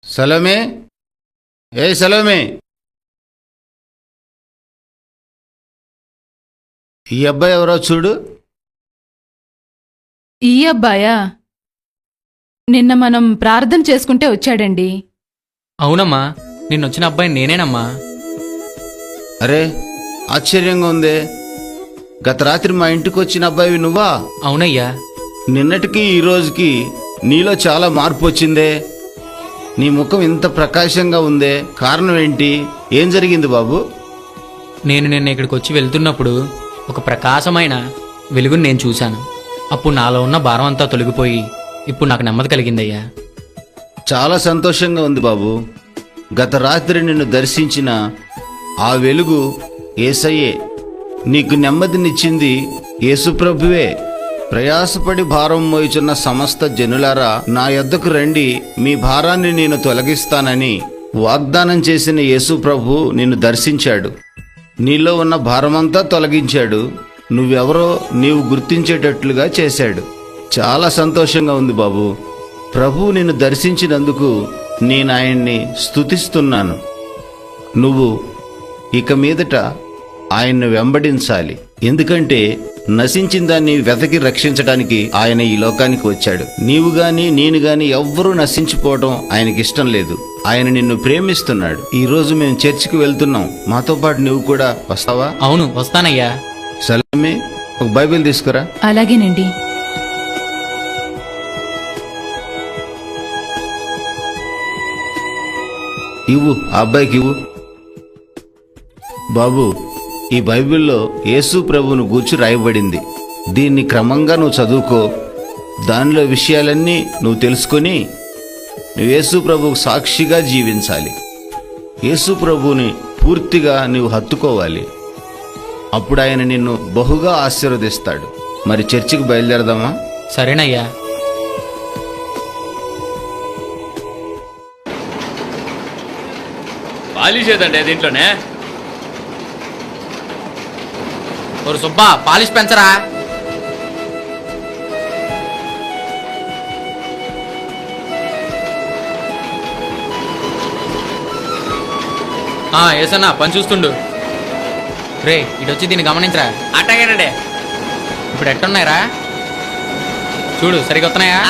Salome, ఏ Salome, ఈ అబ్బాయి ఎవరో చూడు. ఈ అబ్బాయా? నిన్న మనం ప్రార్థన చేసుకుంటే వచ్చాడండి. అవునమ్మా, నిన్నొచ్చిన అబ్బాయి నేనేనమ్మా. అరే, ఆశ్చర్యంగా ఉందే. గత రాత్రి మా ఇంటికి వచ్చిన అబ్బాయివి నువ్వా? అవునయ్యా. నిన్నటికి ఈ రోజుకి నీలో చాలా మార్పు వచ్చిందే. నీ ముఖం ఇంత ప్రకాశంగా ఉందే, కారణం ఏంటి? ఏం జరిగింది బాబు? నేను నిన్న ఇక్కడికి వచ్చి వెళ్తున్నప్పుడు ఒక ప్రకాశమైన వెలుగుని నేను చూశాను. అప్పుడు నాలో ఉన్న భారం అంతా తొలగిపోయి ఇప్పుడు నాకు నెమ్మది కలిగిందయ్యా. చాలా సంతోషంగా ఉంది బాబు. గత రాత్రి నిన్ను దర్శించిన ఆ వెలుగు యేసయ్యే. నీకు నెమ్మదినిచ్చింది యేసుప్రభువే. ప్రయాసపడి భారం మోయుచున్న సమస్త జనులారా, నా యొద్దకు రండి, మీ భారాన్ని నేను తొలగిస్తానని వాగ్దానం చేసిన యేసుప్రభు నిన్ను దర్శించాడు. నీలో ఉన్న భారమంతా తొలగించాడు. నువ్వెవరో నీవు గుర్తించేటట్లుగా చేశాడు. చాలా సంతోషంగా ఉంది బాబు. ప్రభువు నిన్ను దర్శించినందుకు నేను ఆయన్ని స్తుతిస్తున్నాను. నువ్వు ఇక మీదట ఆయన్ను వెంబడించాలి. ఎందుకంటే నశించిన దాన్ని వెతకి రక్షించడానికి ఆయన ఈ లోకానికి వచ్చాడు. నీవు గాని నేను గాని ఎవ్వరూ నశించిపోవడం ఆయనకి ఇష్టం లేదు. ఆయన నిన్ను ప్రేమిస్తున్నాడు. ఈ రోజు మేము చర్చికి వెళ్తున్నాం. మాతో పాటు నువ్వు కూడా వస్తావా? అవును, వస్తానయ్యా. సలమే, ఒక బైబిల్ తీసుకురా. అలాగేనండి. ఇవ్వు, ఆ అబ్బాయికి ఇవ్వు. బాబు, ఈ బైబిల్లో యేసు ప్రభువును గూర్చి రాయబడింది. దీన్ని క్రమంగా నువ్వు చదువుకో. దానిలో విషయాలన్నీ నువ్వు తెలుసుకొని నువ్వు యేసు ప్రభువుకు సాక్షిగా జీవించాలి. యేసు ప్రభువుని పూర్తిగా నువ్వు హత్తుకోవాలి. అప్పుడు ఆయన నిన్ను బహుగా ఆశీర్వదిస్తాడు. మరి చర్చికి బయలుదేరదామా? సరేనయ్యా. పాలిష్ ఏదండి దీంట్లోనే? ఒక సుబ్బా, పాలిష్ పెంచరా. ఏసన్నా, పని చూస్తుండు. రే, ఇటు వచ్చి దీన్ని గమనించరా. అట్టగేనండి. ఇప్పుడు ఎట్టున్నాయిరా? చూడు, సరిగ్గా వస్తున్నాయా?